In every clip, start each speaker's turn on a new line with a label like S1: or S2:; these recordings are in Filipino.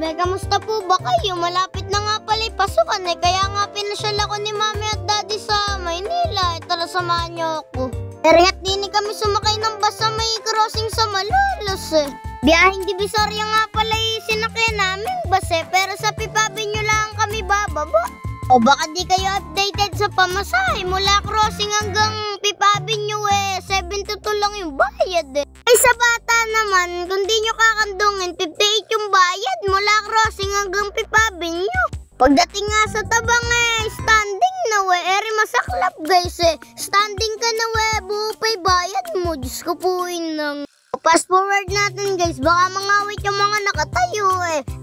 S1: Be, kamusta po ba kayo? Malapit na nga pala yung pasukan kaya nga pinasyal ako ni Mami at Daddy sa Maynila. Tara, samahan niyo ako. Pero at di kami sumakay ng bus sa may crossing sa Malolos Biyaheng Divisoria nga pala yung sinakyan namin bus pero sa Pipabenyo lang kami bababa. O baka di kayo updated sa pamasahe mula crossing hanggang Pipabenyo 7 to 2 lang yung bayad Ay sa bata naman, kung di nyo kakandungin, 58 yung bayad mula crossing hanggang Pipabenyo. Pagdating nga sa tabang standing na eri masaklap guys Standing ka na buo pa'y bayad mo. Diyos ko po inang. Fast forward natin guys, baka mangawit yung mga nakatayo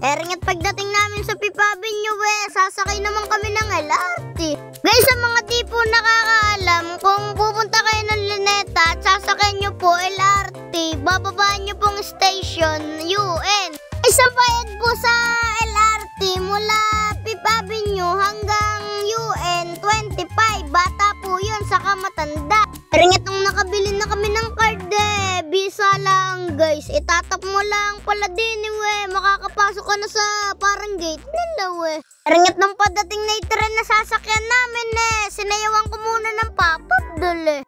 S1: Eringat pagdating namin sa Pipabenyo sasakay naman kami ng LRT. Guys, sa mga di po nakakaalam, kung pupunta kayo ng Luneta at sasakay nyo po LRT, bababaan nyo pong station UN. Isang bayad po sa LRT mula Pipabenyo hanggang UN 25. Bata po yun, saka matanda. Eringat nung nakabili na kami ng card Visa lang guys, itatap mo lang pala din makakapasok ka na sa parang gate nila Eringat nung padating na tren na sasakyan namin sinayawan ko muna ng pop-up dole.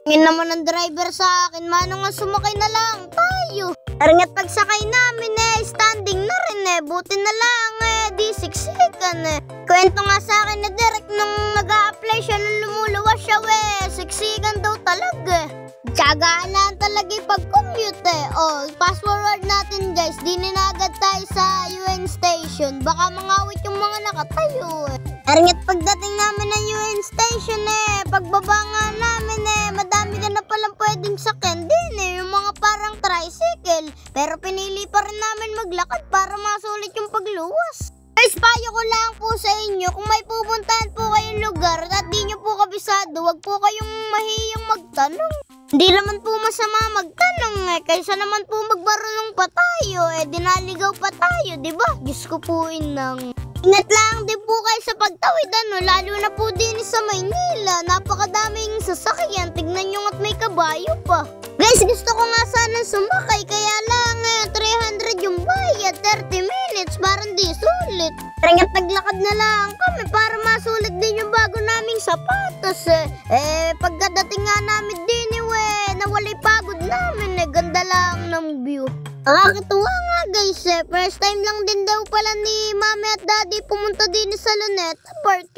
S1: Ngayon naman ang driver sa akin, mano nga sumakay na lang tayo. Eringat pagsakay namin standing na rin buti na lang di siksikan Kwento nga sa akin na direct nung nag-a-apply siya nung lumuluwas siya siksikan daw talaga. Tiyagaan lang talaga yung pag-commute fast forward natin guys, di agad tayo sa UN station, baka mangawit yung mga nakatayo Eringat pagdating namin ng UN station pagbaba nga namin madami ka na palang pwedeng sakyan din yung mga parang tricycle, pero pinili pa rin namin maglakad para masulit yung pagluwas. Guys, payo ko lang po sa inyo, kung may pupuntahan po kayong lugar at di nyo po kabisado, wag po kayong mahiyang magtanong. Hindi naman po masama magtanong kaysa naman po magbarulong pa tayo dinaligaw pa tayo, diba? Diyos ko po inang. Ingat lang din po kayo sa pagtawid lalo na po din sa Maynila, napakadaming sasakyan, tignan nyo at may kabayo pa. Guys, gusto ko nga sana sumakay kaya lang 300 yung bayad, 30 minutes, parang di sulit. Eringat naglakad na lang kami para masulit din yung bago naming sapatos pagkadating nga namin din nawalay pagod namin ganda lang ng view. Nakakatuwa nga guys first time lang din daw pala ni Mami at Daddy pumunta din sa Luneta Park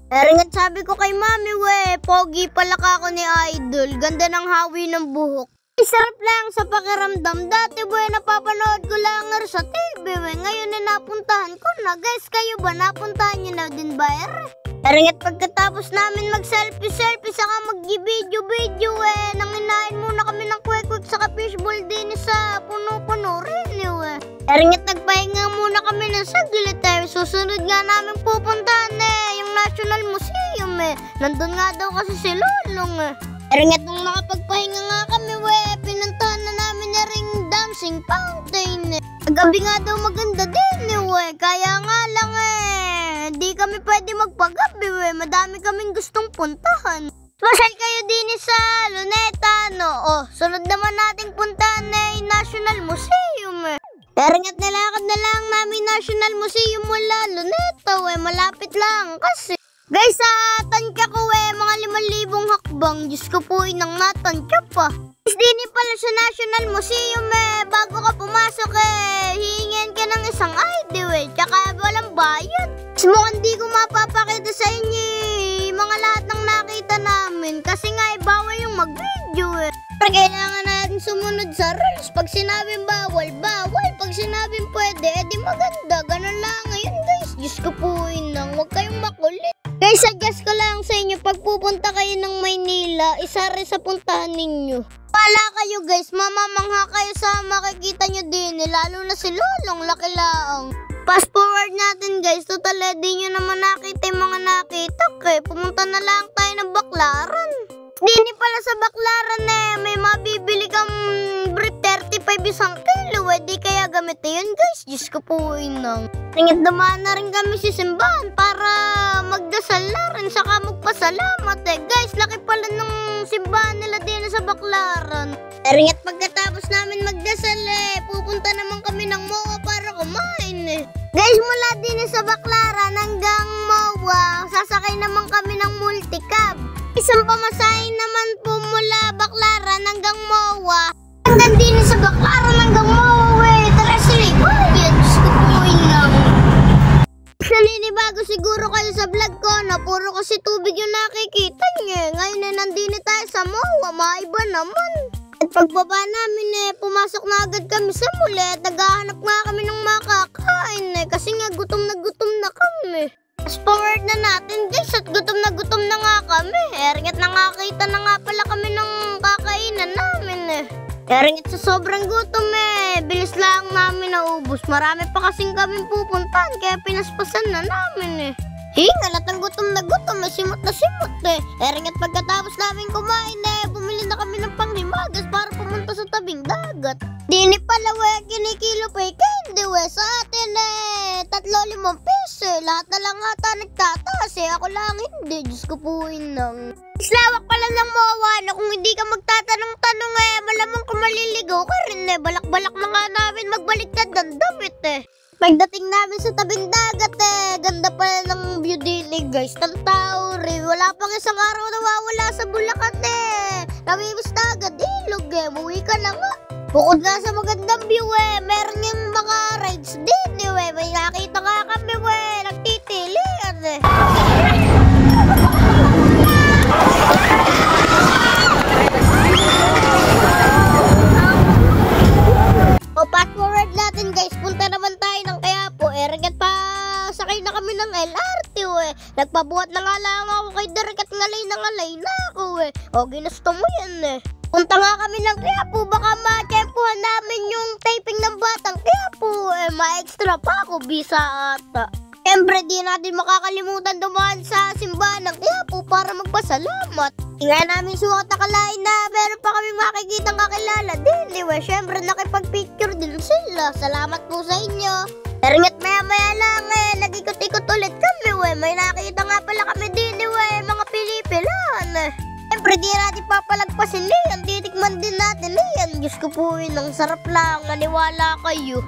S1: Eringat sabi ko kay Mami pogi pala ka ako ni Idol, ganda ng hawi ng buhok. Sarap lang sa pakiramdam. Dati napapanood ko lang sa TV ngayon napuntahan ko na. Guys, kayo ba napuntahan nyo na din ba Eringat pagkatapos namin mag-selfie saka mag-video nanginain muna kami ng kwek-kwek saka fishball din sa puno-puno rin Eringat nagpahinga muna kami ng saglit susunod nga namin pupuntahan yung National Museum nandun nga daw kasi si Lolong Eringat nung nakapagpahinga nga kami pinuntahan na namin na ring dancing fountain gabi nga daw maganda din kaya nga lang di kami pwede magpagabi madami kaming gustong puntahan. Masyal kayo din sa Luneta sunod naman nating puntahan yung National Museum Eringat nilakad na lang namin National Museum mula Luneta malapit lang kasi guys sa tansya ko mga 5,000 hakbang. Diyos ko po inang natansya pa. Guys, din pala sa National Museum bago ka pumasok hihingin ka ng isang ID tsaka walang bayad. Mukhang di ko mapapakita sa inyo mga lahat ng nakita namin kasi nga bawal yung mag-video Pero kailangan natin sumunod sa rules. Pag sinabing bawal, bawal. Pag sinabing pwede, edi maganda. Ganun lang ngayon guys. Diyos ko po inang, huwag kayong makulit. Guys, suggest ko lang sa inyo, pag pupunta kayo ng Maynila, isa rin sa puntahan ninyo. Pala kayo guys, mamamangha kayo sa makikita nyo din, lalo na si Lolong, laki lang. Fast forward natin guys, total di nyo naman nakita yung mga nakita pumunta na lang tayo ng Baclaran. Dini pala sa Baclaran may mabibili kang brief 30 25 isang kilo di kaya gamit yun guys. Diyos ko po inang. Tingit dumaan na rin kami sa simbahan para magdasal na rin saka magpasalamat guys, laki pala ng simbahan nila din sa Baclaran. Tingit pagkatapos namin magdasal pupunta naman kami ng MOA para kumain Guys, mula din sa Baclaran hanggang MOA, sasakay naman kami ng multicab. Isang pamasahe naman po mula Baclaran hanggang MOA. Hanggang din sa Baclaran hanggang MOA, tara sila, bayad. Diyos ko po lang. Naninibago siguro kayo sa vlog ko na puro kasi tubig yung nakikita niyo. Ngayon nandini tayo sa MOA, maiba naman. At pagbaba namin pumasok na agad kami sa muli at naghahanap nga kami ng makakain kasi nga gutom na kami. Fast forward na natin guys at gutom na nga kami. Eringat nakakita na nga pala kami ng kakainan namin Eringat sa sobrang gutom bilis lang namin naubos. Marami pa kasing kaming pupuntahan kaya pinaspasan na namin halatang gutom na gutom, simot na simot Eringat pagkatapos namin kumain bumili na kami ng panghimagas para pumunta sa tabing dagat. Dini pala kinikilo pa candy sa atin 3-5 peso. Lahat na lang ata nagtataas ako lang hindi. Diyos ko po inang. Islawak pala ng MOA na kung hindi ka magtatanong-tanong malamang kung maliligaw ka rin balak-balak na nga namin magbaliktad ng damit Pagdating namin sa tabing dagat ganda pala ng view dili guys. Tantao rin, wala pang isang araw nawawala sa Bulacan Namimos na agad ilog buwi ka na nga. Bukod nga sa magandang view meron yung mga rides din may nakita nga kami nagtitilian fast forward natin guys, punta naman tayo ng Quiapo Eringat pa sakay na kami ng LRT Nagpabuhat na nga lang ako kay Derek at ngalay na ako ginusto mo yan Punta nga kami ng Quiapo, baka ma-tempuhan namin yung taping ng Batang Quiapo ma-extra pa ako, bisa ata. Siyempre di natin makakalimutan dumaan sa simbahan ng Quiapo para magpasalamat. Tingnan namin sukat akalain na meron pa kaming makikitang kakilala din Siyempre nakipag-picture din sila. Salamat po sa inyo. Eringat maya lang nag-ikot-ikot ulit kami may nakita nga pala kami din mga pinipilan Siyempre di natin papalagpasin titikman din natin Diyos ko po ang sarap lang, maniwala kayo.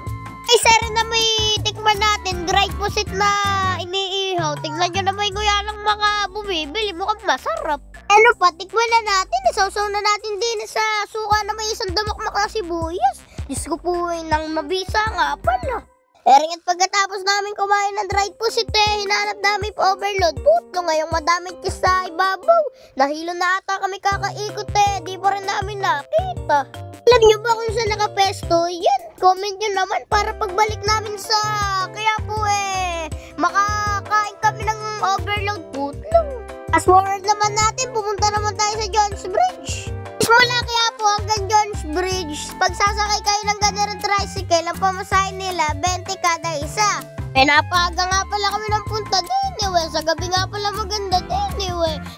S1: Ay sir na may tikman natin, dried pusit na iniihaw. Tingnan nyo naman yung mga bumibili, mukhang masarap. Ano pa, tikman na natin, isawsaw na natin din sa suka na may isang damakmak na sibuyas. Diyos ko po nang mabisa nga pala. Eringat pagkatapos namin kumain ng dried pusit hinanap namin pa overload. Puto ngayong madaming kiss sa ibabaw. Nahilo na ata kami kakaikot di pa rin namin nakita. Alam nyo ba kung saan nakapesto? Yan, comment nyo naman para pagbalik namin sa Quiapo makakain kami ng overload putlong. Fast forward naman natin, pumunta naman tayo sa Jones Bridge. Mula Quiapo hanggang Jones Bridge, pagsasakay kayo ng ganyan tricycle, ang pamasahe nila 20 kada isa. Napaga nga pala kami ng punta din sa gabi nga pala maganda din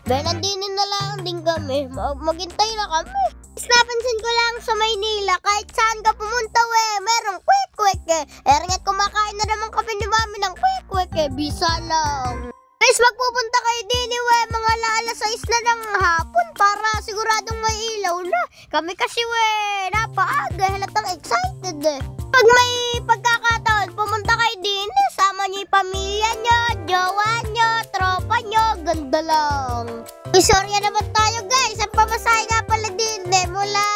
S1: nandinin na lang din kami, maghintay na kami. Napansin ko lang sa Maynila, kahit saan ka pumunta merong kwek-kwek Eringat kumakain na naman kami ni mami ng kwek-kwek bisa lang. Guys, magpupunta kayo din mga alas 6 na ng hapon para siguradong may ilaw na. Kami kasi napaaga, halatang excited Pag may pagkakataon, pumunta kayo din sama niyo yung pamilya nyo, jowa nyo, tropa nyo, ganda lang. Isorya naman tayo guys, ang pamasahe nga pala din mula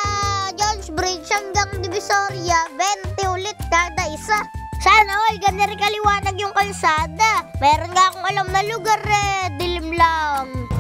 S1: Jones Bridge hanggang Divisoria, 20 ulit kada isa. Sana all ganda rin kaliwanag yung kalsada. Meron nga akong alam na lugar dilim lang.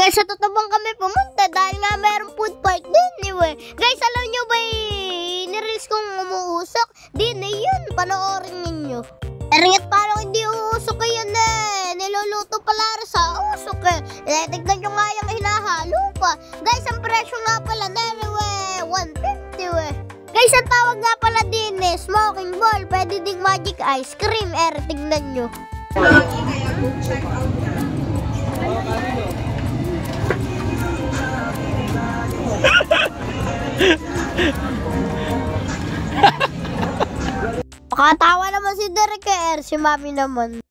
S1: Sa Tutubong kami pumunta dahil nga merong food park din Guys, alam nyo ba nireels kong umuusok? Di na yun, panoorin ninyo. Eringat parang hindi uusok yan niluluto pala sa usok tignan nyo nga yung hinahalo pa. Guys, ang presyo nga pala 150 Guys, ang tawag nga pala din smoking ball. Pwede ding magic ice cream. Tingnan nyo. Nakatawa naman si Derek si Mami naman.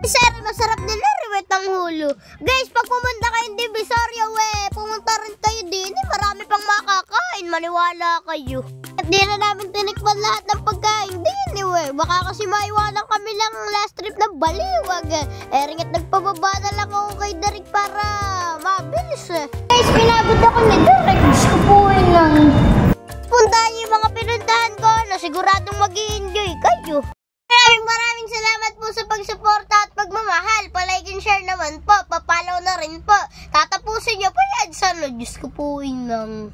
S1: Sir, masarap nila riwet ang hulo. Guys, pag pumunta kayong Divisoria, pumunta rin kayo din. Marami pang makakain, maniwala kayo. At di na namin tinikman lahat ng pagkain din baka kasi maiwanan kami lang last trip na baliwag. Ringat nagpababa na lang ako kay Derek para mabilis. Guys, pinabot ako ni Derek. Skupuin lang. Puntahan niyo yung mga pinuntahan ko na siguradong mag-i-enjoy kayo. Maraming salamat po sa pagsuporta at pagmamahal. Pa-like and share naman po. Pa-follow na rin po. Tatapusin niyo pa yan. Sana, Diyos ko po lang.